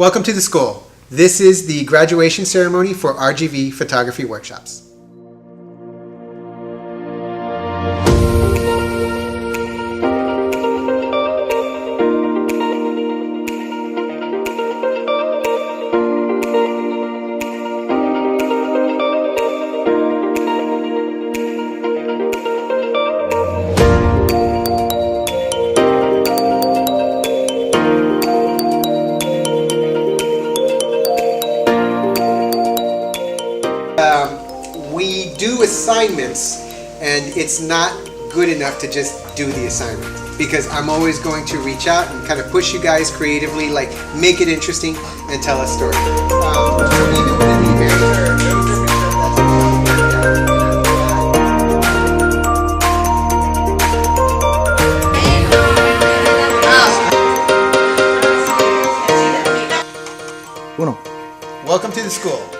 Welcome to the school. This is the graduation ceremony for RGV Photography Workshops. We do assignments, and it's not good enough to just do the assignment, because I'm always going to reach out and kind of push you guys creatively, like make it interesting and tell a story. Welcome to the school.